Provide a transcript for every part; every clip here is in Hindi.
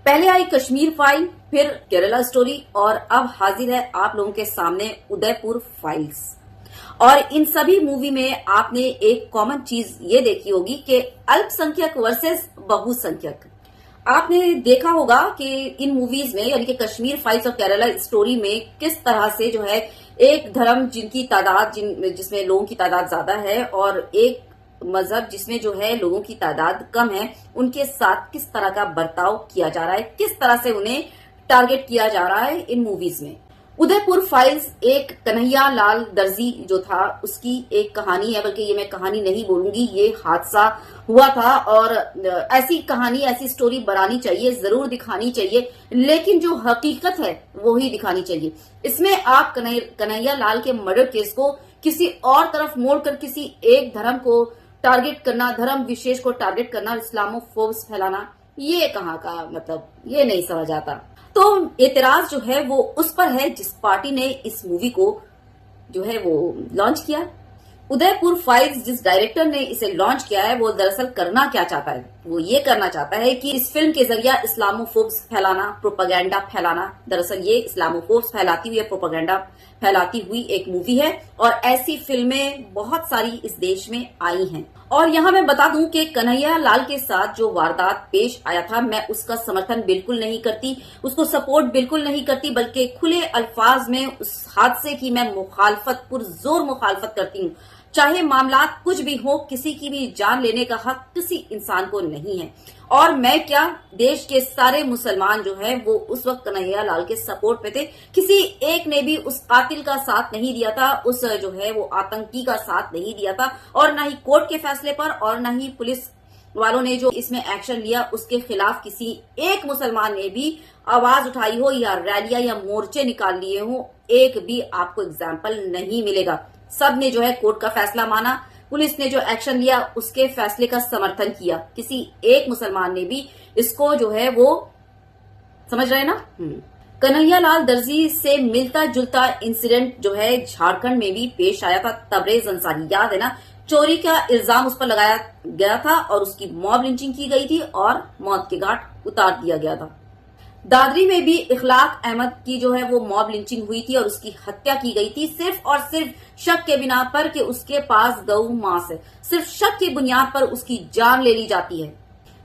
पहले आई कश्मीर फाइल, फिर केरला स्टोरी और अब हाजिर है आप लोगों के सामने उदयपुर फाइल्स। और इन सभी मूवी में आपने एक कॉमन चीज ये देखी होगी कि अल्पसंख्यक वर्सेस बहुसंख्यक। आपने देखा होगा कि इन मूवीज में यानी कि कश्मीर फाइल्स और केरला स्टोरी में किस तरह से जो है एक धर्म जिनकी तादाद जिसमें लोगों की तादाद ज्यादा है और एक मजहब जिसमें जो है लोगों की तादाद कम है, उनके साथ किस तरह का बर्ताव किया जा रहा है, किस तरह से उन्हें टारगेट किया जा रहा है इन मूवीज में। उदयपुर फाइल्स एक कन्हैया लाल दर्जी जो था उसकी एक कहानी है, बल्कि ये मैं कहानी नहीं बोलूंगी, ये हादसा हुआ था। और ऐसी कहानी ऐसी स्टोरी बनानी चाहिए, जरूर दिखानी चाहिए, लेकिन जो हकीकत है वो ही दिखानी चाहिए। इसमें आप कन्हैया लाल के मर्डर केस को किसी और तरफ मोड़कर किसी एक धर्म को टारगेट करना, धर्म विशेष को टारगेट करना, इस्लामोफोब्स फैलाना, ये कहाँ का मतलब, ये नहीं समझ आता। तो एतराज जो है वो उस पर है जिस पार्टी ने इस मूवी को जो है वो लॉन्च किया। उदयपुर फाइल्स जिस डायरेक्टर ने इसे लॉन्च किया है वो दरअसल करना क्या चाहता है, वो ये करना चाहता है कि इस फिल्म के जरिए इस्लामोफोब्स फैलाना, प्रोपेगेंडा फैलाना। दरअसल ये इस्लामोफोब्स फैलाती हुई, प्रोपेगेंडा फैलाती हुई एक मूवी है और ऐसी फिल्में बहुत सारी इस देश में आई हैं। और यहाँ मैं बता दूं कि कन्हैया लाल के साथ जो वारदात पेश आया था, मैं उसका समर्थन बिल्कुल नहीं करती, उसको सपोर्ट बिल्कुल नहीं करती, बल्कि खुले अल्फाज में उस हादसे की मैं मुखालफत, पुरजोर मुखालफत करती हूँ। चाहे मामला कुछ भी हो, किसी की भी जान लेने का हक किसी इंसान को नहीं है। और मैं क्या, देश के सारे मुसलमान जो है वो उस वक्त कन्हैया लाल के सपोर्ट पे थे। किसी एक ने भी उस कातिल का साथ नहीं दिया था, उस जो है वो आतंकी का साथ नहीं दिया था, और न ही कोर्ट के फैसले पर और न ही पुलिस वालों ने जो इसमें एक्शन लिया उसके खिलाफ किसी एक मुसलमान ने भी आवाज उठाई हो या रैलियां या मोर्चे निकाल लिए हो, एक भी आपको एग्जाम्पल नहीं मिलेगा। सब ने जो है कोर्ट का फैसला माना, पुलिस ने जो एक्शन लिया उसके फैसले का समर्थन किया। किसी एक मुसलमान ने भी इसको जो है वो, समझ रहे हैं ना। कन्हैया लाल दर्जी से मिलता जुलता इंसिडेंट जो है झारखंड में भी पेश आया था। तबरेज अंसारी, याद है ना, चोरी का इल्जाम उस पर लगाया गया था और उसकी मॉब लिंचिंग की गई थी और मौत के घाट उतार दिया गया था। दादरी में भी इखलाक अहमद की जो है वो मॉब लिंचिंग हुई थी और उसकी हत्या की गई थी सिर्फ और सिर्फ शक के बिना पर कि उसके पास गऊ मांस है। सिर्फ शक की बुनियाद पर उसकी जान ले ली जाती है।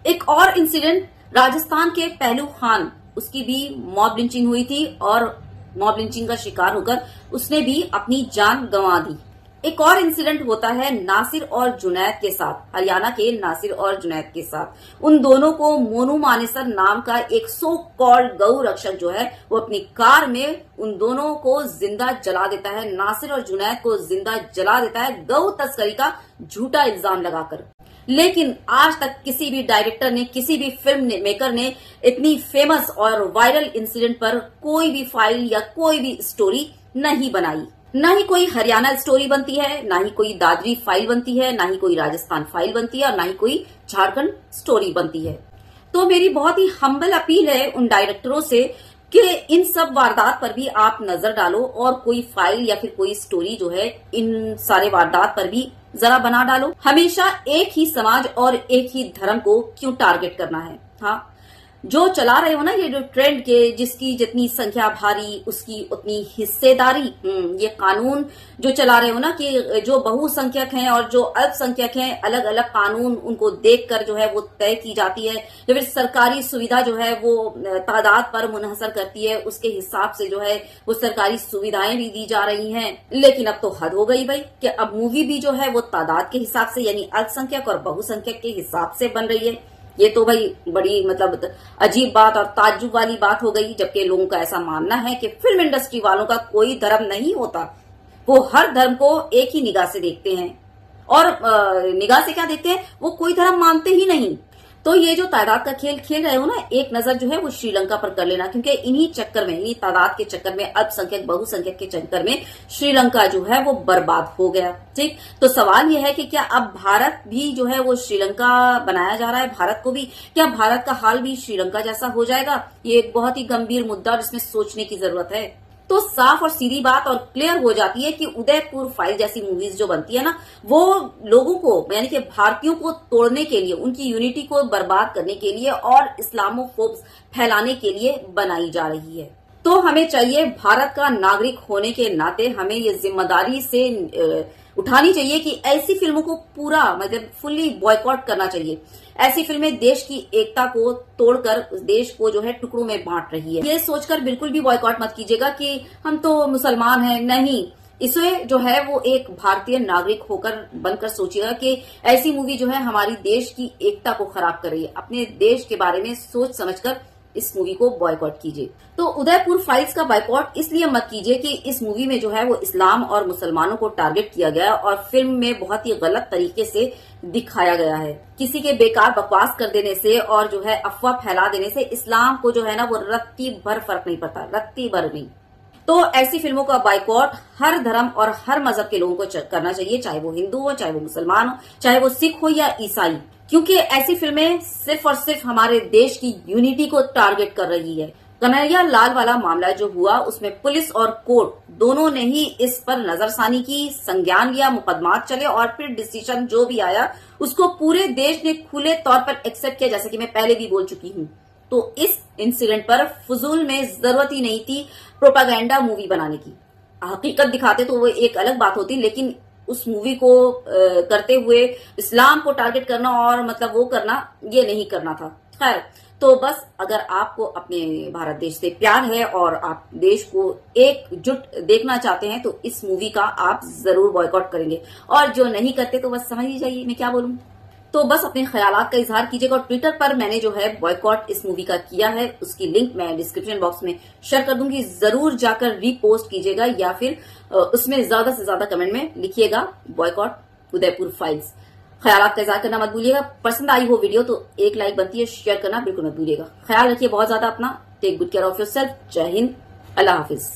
एक और इंसिडेंट राजस्थान के पहलू खान, उसकी भी मॉब लिंचिंग हुई थी और मॉब लिंचिंग का शिकार होकर उसने भी अपनी जान गंवा दी। एक और इंसिडेंट होता है नासिर और जुनैद के साथ, हरियाणा के नासिर और जुनैद के साथ। उन दोनों को मोनू मानेसर नाम का एक सो कॉल्ड गौ रक्षक जो है वो अपनी कार में उन दोनों को जिंदा जला देता है। नासिर और जुनैद को जिंदा जला देता है गौ तस्करी का झूठा इल्जाम लगाकर। लेकिन आज तक किसी भी डायरेक्टर ने, किसी भी फिल्म मेकर ने इतनी फेमस और वायरल इंसिडेंट पर कोई भी फाइल या कोई भी स्टोरी नहीं बनाई। ना ही कोई हरियाणा स्टोरी बनती है, ना ही कोई दादरी फाइल बनती है, ना ही कोई राजस्थान फाइल बनती है और ना ही कोई झारखंड स्टोरी बनती है। तो मेरी बहुत ही हम्बल अपील है उन डायरेक्टरों से कि इन सब वारदात पर भी आप नजर डालो और कोई फाइल या फिर कोई स्टोरी जो है इन सारे वारदात पर भी जरा बना डालो। हमेशा एक ही समाज और एक ही धर्म को क्यों टारगेट करना है। हाँ, जो चला रहे हो ना ये जो ट्रेंड के, जिसकी जितनी संख्या भारी उसकी उतनी हिस्सेदारी, ये कानून जो चला रहे हो ना कि जो बहुसंख्यक हैं और जो अल्पसंख्यक हैं, अलग अलग कानून उनको देखकर जो है वो तय की जाती है, या फिर सरकारी सुविधा जो है वो तादाद पर मुनहसर करती है, उसके हिसाब से जो है वो सरकारी सुविधाएं भी दी जा रही हैं। लेकिन अब तो हद हो गई भाई कि अब मूवी भी जो है वो तादाद के हिसाब से यानी अल्पसंख्यक और बहुसंख्यक के हिसाब से बन रही है। ये तो भाई बड़ी मतलब अजीब बात और ताज्जुब वाली बात हो गई, जबकि लोगों का ऐसा मानना है कि फिल्म इंडस्ट्री वालों का कोई धर्म नहीं होता, वो हर धर्म को एक ही निगाह से देखते हैं। और निगाह से क्या देखते हैं, वो कोई धर्म मानते ही नहीं। तो ये जो तादाद का खेल खेल रहे हो ना, एक नजर जो है वो श्रीलंका पर कर लेना, क्योंकि इन्हीं चक्कर में, इन्हीं तादाद के चक्कर में, अल्पसंख्यक बहुसंख्यक के चक्कर में श्रीलंका जो है वो बर्बाद हो गया। ठीक, तो सवाल यह है कि क्या अब भारत भी जो है वो श्रीलंका बनाया जा रहा है, भारत को भी, क्या भारत का हाल भी श्रीलंका जैसा हो जाएगा? ये एक बहुत ही गंभीर मुद्दा जिसमें सोचने की जरूरत है। तो साफ और सीधी बात और क्लियर हो जाती है कि उदयपुर फाइल जैसी मूवीज जो बनती है ना, वो लोगों को यानी कि भारतीयों को तोड़ने के लिए, उनकी यूनिटी को बर्बाद करने के लिए और इस्लामोफोब्स फैलाने के लिए बनाई जा रही है। तो हमें चाहिए, भारत का नागरिक होने के नाते हमें ये जिम्मेदारी से उठानी चाहिए कि ऐसी फिल्मों को पूरा मतलब फुल्ली बॉयकॉट करना चाहिए। ऐसी फिल्में देश की एकता को तोड़कर देश को जो है टुकड़ों में बांट रही है। ये सोचकर बिल्कुल भी बॉयकॉट मत कीजिएगा कि हम तो मुसलमान हैं, नहीं। इसे जो है वो एक भारतीय नागरिक होकर बनकर सोचिएगा कि ऐसी मूवी जो है हमारी देश की एकता को खराब कर रही है। अपने देश के बारे में सोच समझकर इस मूवी को बॉयकॉट कीजिए। तो उदयपुर फाइल्स का बॉयकॉट इसलिए मत कीजिए कि इस मूवी में जो है वो इस्लाम और मुसलमानों को टारगेट किया गया और फिल्म में बहुत ही गलत तरीके से दिखाया गया है। किसी के बेकार बकवास कर देने से और जो है अफवाह फैला देने से इस्लाम को जो है ना वो रत्ती भर फर्क नहीं पड़ता, रत्ती भर नहीं। तो ऐसी फिल्मों का बाइकॉट हर धर्म और हर मजहब के लोगों को करना चाहिए, चाहे वो हिंदू हो, चाहे वो मुसलमान हो, चाहे वो सिख हो या ईसाई, क्योंकि ऐसी फिल्में सिर्फ और सिर्फ हमारे देश की यूनिटी को टारगेट कर रही है। कन्हैया लाल वाला मामला जो हुआ उसमें पुलिस और कोर्ट दोनों ने ही इस पर नजरसानी की, संज्ञान लिया, मुकदमा चले और फिर डिसीजन जो भी आया उसको पूरे देश ने खुले तौर पर एक्सेप्ट किया, जैसे कि मैं पहले भी बोल चुकी हूँ। तो इस इंसिडेंट पर फजूल में जरूरत ही नहीं थी प्रोपागेंडा मूवी बनाने की। हकीकत दिखाते तो वो एक अलग बात होती, लेकिन उस मूवी को करते हुए इस्लाम को टारगेट करना और मतलब वो करना, ये नहीं करना था। खैर, तो बस अगर आपको अपने भारत देश से प्यार है और आप देश को एकजुट देखना चाहते हैं तो इस मूवी का आप जरूर बॉयकॉट करेंगे, और जो नहीं करते तो बस समझ ही जाइए मैं क्या बोलूं। तो बस अपने ख्यालात का इजहार कीजिएगा। और ट्विटर पर मैंने जो है बॉयकॉट इस मूवी का किया है, उसकी लिंक मैं डिस्क्रिप्शन बॉक्स में शेयर कर दूंगी, जरूर जाकर रीपोस्ट कीजिएगा या फिर उसमें ज्यादा से ज्यादा कमेंट में लिखिएगा बॉयकॉट उदयपुर फाइल्स। ख्यालात का इजहार करना मत भूलिएगा। पसंद आई हो वीडियो तो एक लाइक बनती है, शेयर करना बिल्कुल मत भूलिएगा। ख्याल रखिए बहुत ज्यादा अपना। Take good care of yourself. जय हिंद, अल्लाह हाफिज।